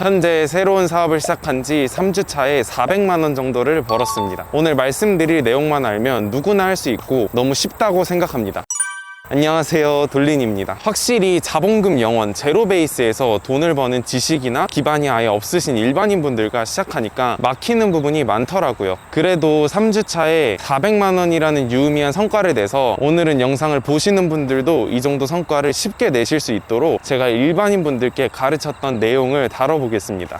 현재 새로운 사업을 시작한 지 3주 차에 400만 원 정도를 벌었습니다. 오늘 말씀드릴 내용만 알면 누구나 할 수 있고 너무 쉽다고 생각합니다. 안녕하세요, 돌린입니다. 확실히 자본금 영원 제로 베이스에서 돈을 버는 지식이나 기반이 아예 없으신 일반인 분들과 시작하니까 막히는 부분이 많더라고요. 그래도 3주 차에 400만 원이라는 유의미한 성과를 내서 오늘은 영상을 보시는 분들도 이 정도 성과를 쉽게 내실 수 있도록 제가 일반인 분들께 가르쳤던 내용을 다뤄보겠습니다.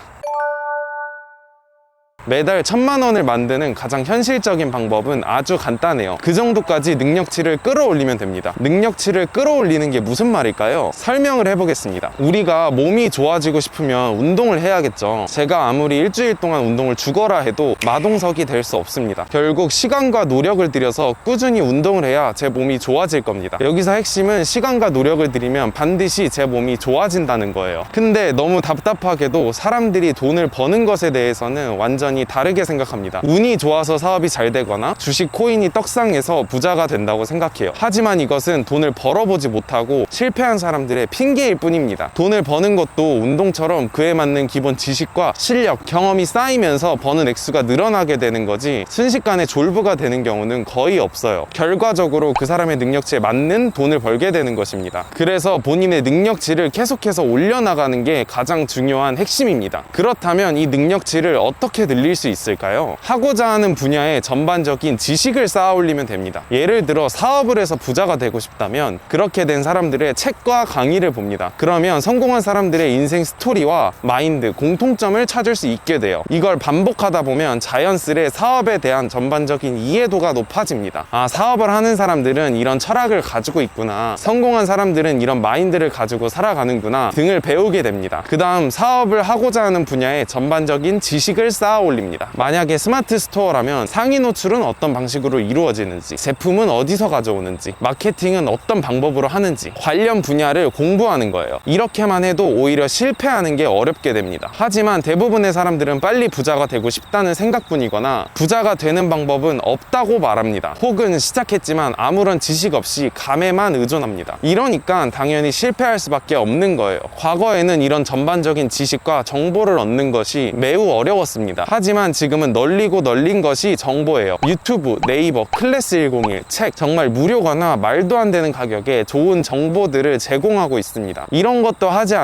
매달 1000만 원을 만드는 가장 현실적인 방법은 아주 간단해요. 그 정도까지 능력치를 끌어올리면 됩니다. 능력치를 끌어올리는 게 무슨 말일까요? 설명을 해보겠습니다. 우리가 몸이 좋아지고 싶으면 운동을 해야겠죠. 제가 아무리 일주일 동안 운동을 죽어라 해도 마동석이 될 수 없습니다. 결국 시간과 노력을 들여서 꾸준히 운동을 해야 제 몸이 좋아질 겁니다. 여기서 핵심은 시간과 노력을 들이면 반드시 제 몸이 좋아진다는 거예요. 근데 너무 답답하게도 사람들이 돈을 버는 것에 대해서는 완전히 다르게 생각합니다. 운이 좋아서 사업이 잘 되거나 주식 코인이 떡상해서 부자가 된다고 생각해요. 하지만 이것은 돈을 벌어보지 못하고 실패한 사람들의 핑계일 뿐입니다. 돈을 버는 것도 운동처럼 그에 맞는 기본 지식과 실력, 경험이 쌓이면서 버는 액수가 늘어나게 되는 거지 순식간에 졸부가 되는 경우는 거의 없어요. 결과적으로 그 사람의 능력치에 맞는 돈을 벌게 되는 것입니다. 그래서 본인의 능력치를 계속해서 올려나가는 게 가장 중요한 핵심입니다. 그렇다면 이 능력치를 어떻게 늘릴 수 있을까요? 하고자 하는 분야의 전반적인 지식을 쌓아 올리면 됩니다. 예를 들어 사업을 해서 부자가 되고 싶다면 그렇게 된 사람들의 책과 강의를 봅니다. 그러면 성공한 사람들의 인생 스토리와 마인드, 공통점을 찾을 수 있게 돼요. 이걸 반복하다 보면 자연스레 사업에 대한 전반적인 이해도가 높아집니다. 아, 사업을 하는 사람들은 이런 철학을 가지고 있구나, 성공한 사람들은 이런 마인드를 가지고 살아가는구나 등을 배우게 됩니다. 그 다음 사업을 하고자 하는 분야의 전반적인 지식을 쌓아 올립니다. 만약에 스마트 스토어라면 상위 노출은 어떤 방식으로 이루어지는지, 제품은 어디서 가져오는지, 마케팅은 어떤 방법으로 하는지 관련 분야를 공부하는 거예요. 이렇게만 해도 오히려 실패하는 게 어렵게 됩니다. 하지만 대부분의 사람들은 빨리 부자가 되고 싶다는 생각뿐이거나 부자가 되는 방법은 없다고 말합니다. 혹은 시작했지만 아무런 지식 없이 감에만 의존합니다. 이러니까 당연히 실패할 수밖에 없는 거예요. 과거에는 이런 전반적인 지식과 정보를 얻는 것이 매우 어려웠습니다. 하지만 지금은 널리고 널린 것이 정보예요. 유튜브, 네이버, 클래스101, 책, 정말 무료거나 말도 안 되는 가격에 좋은 정보들을 제공하고 있습니다. 이런 것도 하지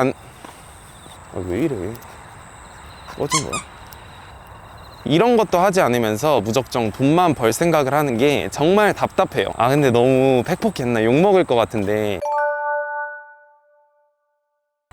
왜 이래? 꺼진 거야? 이런 것도 하지 않으면서 무작정 돈만 벌 생각을 하는 게 정말 답답해요. 아, 근데 너무 팩폭했나? 욕먹을 것 같은데.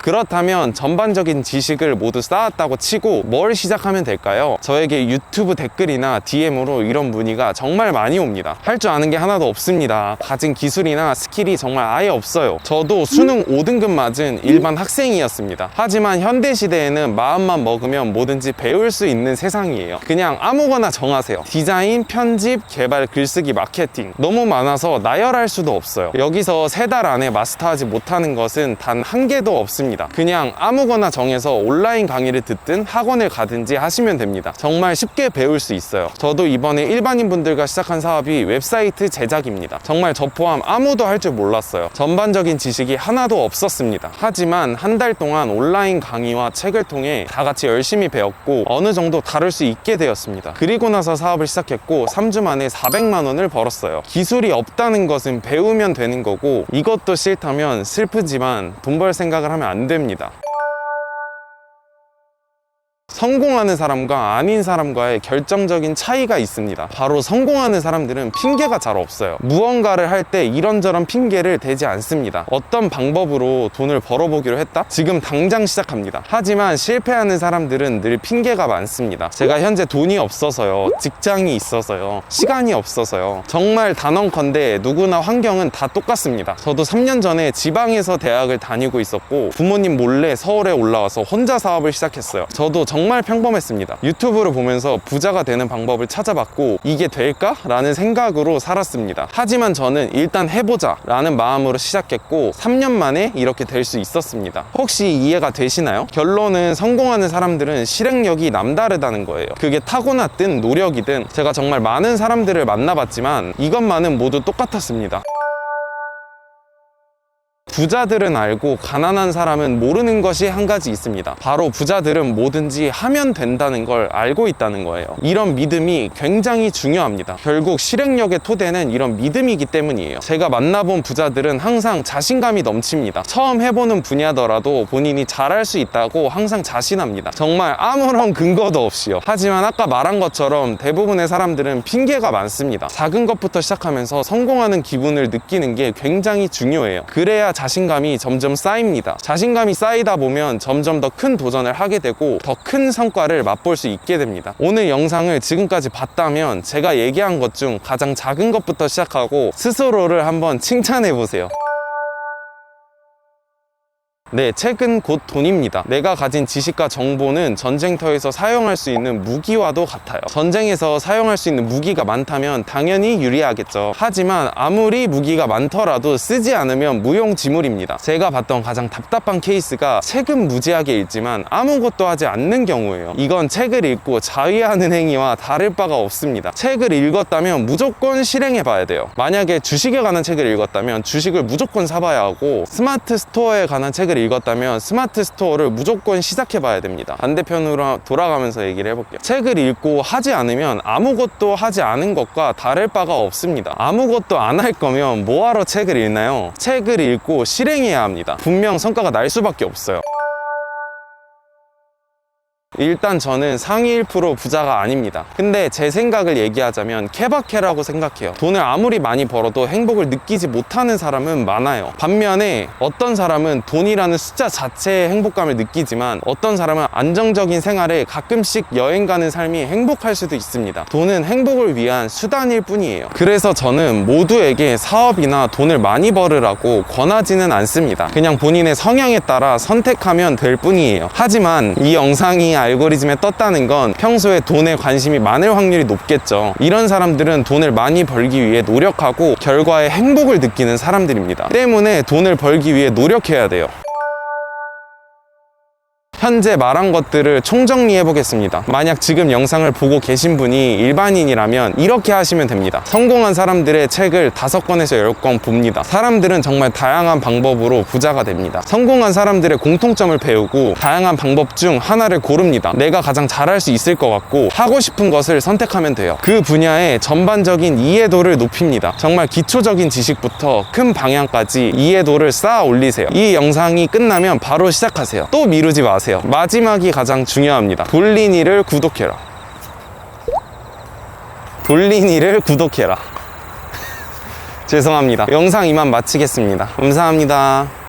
그렇다면 전반적인 지식을 모두 쌓았다고 치고 뭘 시작하면 될까요? 저에게 유튜브 댓글이나 DM으로 이런 문의가 정말 많이 옵니다. 할 줄 아는 게 하나도 없습니다. 가진 기술이나 스킬이 정말 아예 없어요. 저도 수능 5등급 맞은 일반 학생이었습니다. 하지만 현대시대에는 마음만 먹으면 뭐든지 배울 수 있는 세상이에요. 그냥 아무거나 정하세요. 디자인, 편집, 개발, 글쓰기, 마케팅 너무 많아서 나열할 수도 없어요. 여기서 3달 안에 마스터하지 못하는 것은 단 한 개도 없습니다. 그냥 아무거나 정해서 온라인 강의를 듣든 학원을 가든지 하시면 됩니다. 정말 쉽게 배울 수 있어요. 저도 이번에 일반인 분들과 시작한 사업이 웹사이트 제작입니다. 정말 저 포함 아무도 할 줄 몰랐어요. 전반적인 지식이 하나도 없었습니다. 하지만 한 달 동안 온라인 강의와 책을 통해 다 같이 열심히 배웠고 어느 정도 다룰 수 있게 되었습니다. 그리고 나서 사업을 시작했고 3주 만에 400만 원을 벌었어요. 기술이 없다는 것은 배우면 되는 거고 이것도 싫다면 슬프지만 돈 벌 생각을 하면 안 됩니다. 성공하는 사람과 아닌 사람과의 결정적인 차이가 있습니다. 바로 성공하는 사람들은 핑계가 잘 없어요. 무언가를 할 때 이런저런 핑계를 대지 않습니다. 어떤 방법으로 돈을 벌어보기로 했다? 지금 당장 시작합니다. 하지만 실패하는 사람들은 늘 핑계가 많습니다. 제가 현재 돈이 없어서요, 직장이 있어서요, 시간이 없어서요. 정말 단언컨대 누구나 환경은 다 똑같습니다. 저도 3년 전에 지방에서 대학을 다니고 있었고 부모님 몰래 서울에 올라와서 혼자 사업을 시작했어요. 저도 정말 평범했습니다. 유튜브를 보면서 부자가 되는 방법을 찾아봤고 이게 될까? 라는 생각으로 살았습니다. 하지만 저는 일단 해보자 라는 마음으로 시작했고 3년 만에 이렇게 될 수 있었습니다. 혹시 이해가 되시나요? 결론은 성공하는 사람들은 실행력이 남다르다는 거예요. 그게 타고났든 노력이든 제가 정말 많은 사람들을 만나봤지만 이것만은 모두 똑같았습니다. 부자들은 알고 가난한 사람은 모르는 것이 한 가지 있습니다. 바로 부자들은 뭐든지 하면 된다는 걸 알고 있다는 거예요. 이런 믿음이 굉장히 중요합니다. 결국 실행력의 토대는 이런 믿음이기 때문이에요. 제가 만나본 부자들은 항상 자신감이 넘칩니다. 처음 해보는 분야더라도 본인이 잘할 수 있다고 항상 자신합니다. 정말 아무런 근거도 없이요. 하지만 아까 말한 것처럼 대부분의 사람들은 핑계가 많습니다. 작은 것부터 시작하면서 성공하는 기분을 느끼는 게 굉장히 중요해요. 그래야 자신감이 점점 쌓입니다. 자신감이 쌓이다 보면 점점 더 큰 도전을 하게 되고 더 큰 성과를 맛볼 수 있게 됩니다. 오늘 영상을 지금까지 봤다면 제가 얘기한 것 중 가장 작은 것부터 시작하고 스스로를 한번 칭찬해 보세요. 네, 책은 곧 돈입니다. 내가 가진 지식과 정보는 전쟁터에서 사용할 수 있는 무기와도 같아요. 전쟁에서 사용할 수 있는 무기가 많다면 당연히 유리하겠죠. 하지만 아무리 무기가 많더라도 쓰지 않으면 무용지물입니다. 제가 봤던 가장 답답한 케이스가 책은 무지하게 읽지만 아무것도 하지 않는 경우예요. 이건 책을 읽고 자위하는 행위와 다를 바가 없습니다. 책을 읽었다면 무조건 실행해 봐야 돼요. 만약에 주식에 관한 책을 읽었다면 주식을 무조건 사봐야 하고, 스마트 스토어에 관한 책을 읽었다면 스마트 스토어를 무조건 시작해 봐야 됩니다. 반대편으로 돌아가면서 얘기를 해볼게요. 책을 읽고 하지 않으면 아무것도 하지 않은 것과 다를 바가 없습니다. 아무것도 안 할 거면 뭐하러 책을 읽나요? 책을 읽고 실행해야 합니다. 분명 성과가 날 수밖에 없어요. 일단 저는 상위 1% 부자가 아닙니다. 근데 제 생각을 얘기하자면 케바케라고 생각해요. 돈을 아무리 많이 벌어도 행복을 느끼지 못하는 사람은 많아요. 반면에 어떤 사람은 돈이라는 숫자 자체의 행복감을 느끼지만 어떤 사람은 안정적인 생활에 가끔씩 여행 가는 삶이 행복할 수도 있습니다. 돈은 행복을 위한 수단일 뿐이에요. 그래서 저는 모두에게 사업이나 돈을 많이 벌으라고 권하지는 않습니다. 그냥 본인의 성향에 따라 선택하면 될 뿐이에요. 하지만 이 영상이 알고리즘에 떴다는 건 평소에 돈에 관심이 많을 확률이 높겠죠. 이런 사람들은 돈을 많이 벌기 위해 노력하고 결과에 행복을 느끼는 사람들입니다. 때문에 돈을 벌기 위해 노력해야 돼요. 현재 말한 것들을 총정리해 보겠습니다. 만약 지금 영상을 보고 계신 분이 일반인이라면 이렇게 하시면 됩니다. 성공한 사람들의 책을 5권에서 10권 봅니다. 사람들은 정말 다양한 방법으로 부자가 됩니다. 성공한 사람들의 공통점을 배우고 다양한 방법 중 하나를 고릅니다. 내가 가장 잘할 수 있을 것 같고 하고 싶은 것을 선택하면 돼요. 그 분야의 전반적인 이해도를 높입니다. 정말 기초적인 지식부터 큰 방향까지 이해도를 쌓아 올리세요. 이 영상이 끝나면 바로 시작하세요. 또 미루지 마세요. 마지막이 가장 중요합니다. 돌리니를 구독해라. 돌리니를 구독해라. 죄송합니다. 영상 이만 마치겠습니다. 감사합니다.